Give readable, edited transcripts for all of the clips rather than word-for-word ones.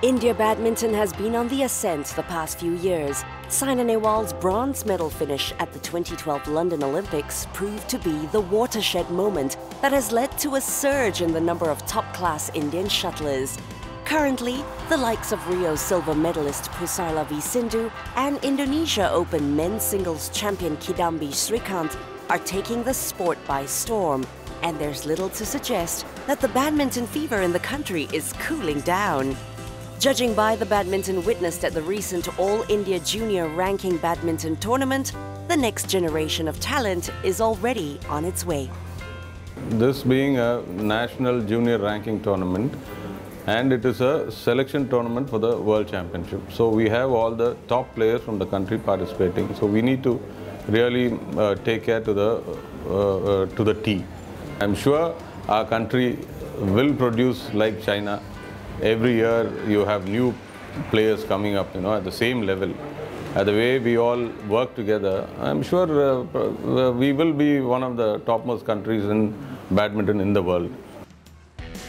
India badminton has been on the ascent the past few years. Saina Nehwal's bronze medal finish at the 2012 London Olympics proved to be the watershed moment that has led to a surge in the number of top-class Indian shuttlers. Currently, the likes of Rio silver medalist Pusarla V. Sindhu and Indonesia Open men's singles champion Kidambi Srikanth are taking the sport by storm. And there's little to suggest that the badminton fever in the country is cooling down. Judging by the badminton witnessed at the recent All India Junior Ranking Badminton Tournament, the next generation of talent is already on its way. This being a national junior ranking tournament, and it is a selection tournament for the World Championship. So we have all the top players from the country participating. So we need to really take care to the T. I'm sure our country will produce like China. Every year you have new players coming up, at the same level. The way we all work together, I'm sure we will be one of the topmost countries in badminton in the world.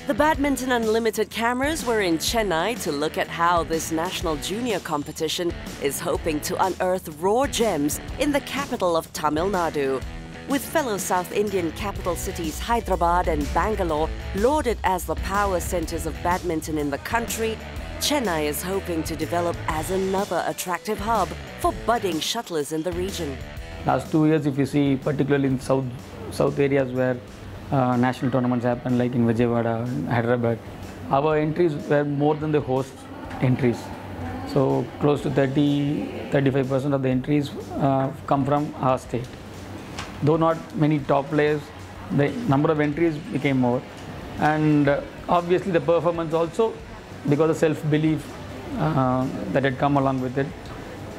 The Badminton Unlimited cameras were in Chennai to look at how this national junior competition is hoping to unearth raw gems in the capital of Tamil Nadu. With fellow South Indian capital cities Hyderabad and Bangalore lauded as the power centers of badminton in the country, Chennai is hoping to develop as another attractive hub for budding shuttlers in the region. Last 2 years, if you see, particularly in south areas where national tournaments happen, like in Vijayawada, Hyderabad, our entries were more than the host entries. So close to 30–35% of the entries come from our state. Though not many top players, the number of entries became more. And obviously the performance also, because of self-belief that had come along with it,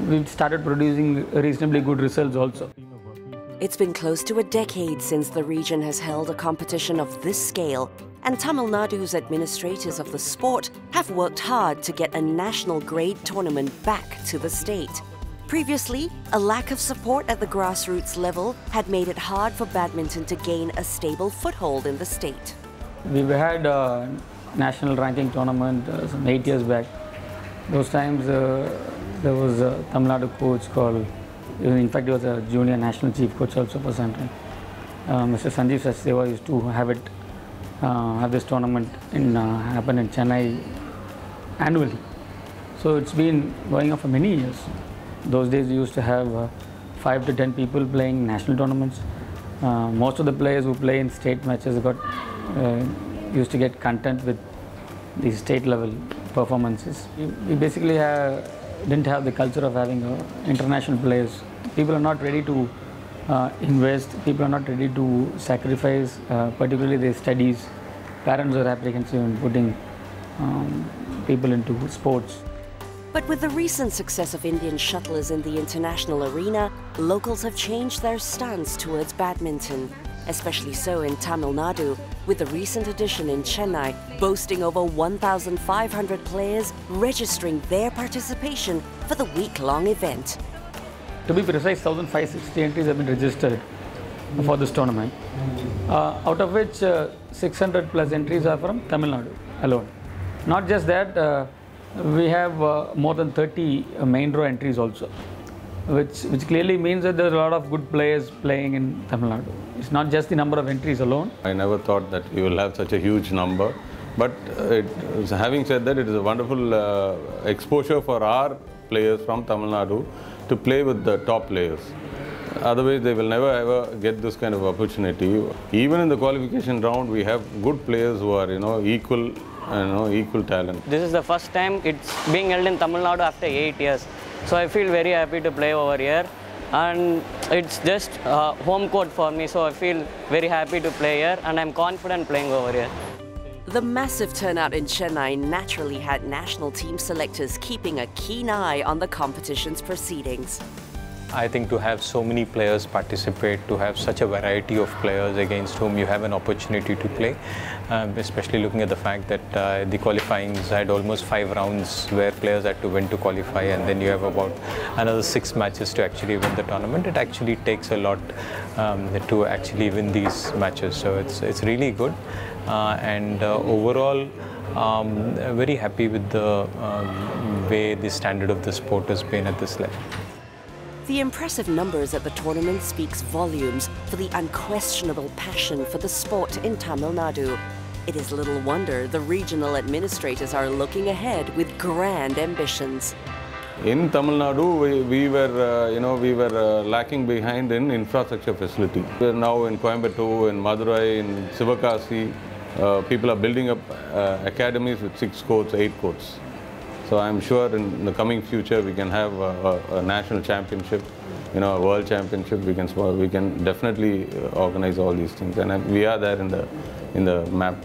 we started producing reasonably good results also. It's been close to a decade since the region has held a competition of this scale, and Tamil Nadu's administrators of the sport have worked hard to get a national-grade tournament back to the state. Previously, a lack of support at the grassroots level had made it hard for badminton to gain a stable foothold in the state. We've had a national ranking tournament some 8 years back. Those times there was a Tamil Nadu coach called, in fact he was a junior national chief coach also for some time. Mr. Sanjeev Sachdeva used to have this tournament happen in Chennai annually. So it's been going on for many years. Those days we used to have 5 to 10 people playing national tournaments. Most of the players who play in state matches used to get content with these state level performances. We basically didn't have the culture of having international players. People are not ready to invest, people are not ready to sacrifice, particularly their studies. Parents are apprehensive in putting people into sports. But with the recent success of Indian shuttlers in the international arena, locals have changed their stance towards badminton, especially so in Tamil Nadu, with the recent edition in Chennai boasting over 1,500 players registering their participation for the week-long event. To be precise, 1,560 entries have been registered for this tournament, out of which 600 plus entries are from Tamil Nadu alone. Not just that, we have more than 30 main draw entries also, which clearly means that there are a lot of good players playing in Tamil Nadu. It's not just the number of entries alone. I never thought that we will have such a huge number, but having said that, it is a wonderful exposure for our players from Tamil Nadu to play with the top players. Otherwise, they will never ever get this kind of opportunity. Even in the qualification round, we have good players who are, equal talent. This is the first time it's being held in Tamil Nadu after 8 years. So I feel very happy to play over here, and it's just home court for me, so I feel very happy to play here, and I'm confident playing over here. The massive turnout in Chennai naturally had national team selectors keeping a keen eye on the competition's proceedings. I think to have so many players participate, to have such a variety of players against whom you have an opportunity to play, especially looking at the fact that the qualifyings had almost 5 rounds where players had to win to qualify, and then you have about another 6 matches to actually win the tournament. It actually takes a lot to actually win these matches, so it's really good. And overall, very happy with the way the standard of the sport has been at this level. The impressive numbers at the tournament speaks volumes for the unquestionable passion for the sport in Tamil Nadu. It is little wonder the regional administrators are looking ahead with grand ambitions. In Tamil Nadu, we were lacking behind in infrastructure facility. We are now in Coimbatore, in Madurai, in Sivakasi. People are building up academies with 6 courts, 8 courts. So I'm sure in the coming future we can have a national championship, a world championship. We can definitely organize all these things, and we are there in the map.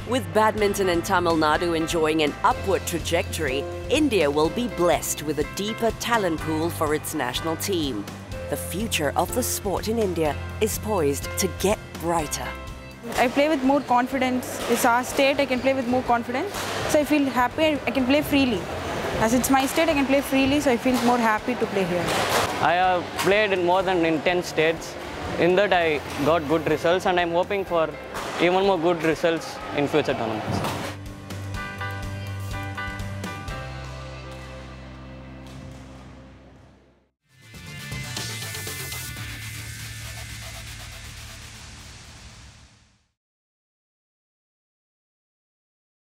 With badminton in Tamil Nadu enjoying an upward trajectory, India will be blessed with a deeper talent pool for its national team. The future of the sport in India is poised to get brighter. I play with more confidence. It's our state, I can play with more confidence. So I feel happy, I can play freely. As it's my state, I can play freely, so I feel more happy to play here. I have played in more than 10 states. In that I got good results, and I'm hoping for even more good results in future tournaments.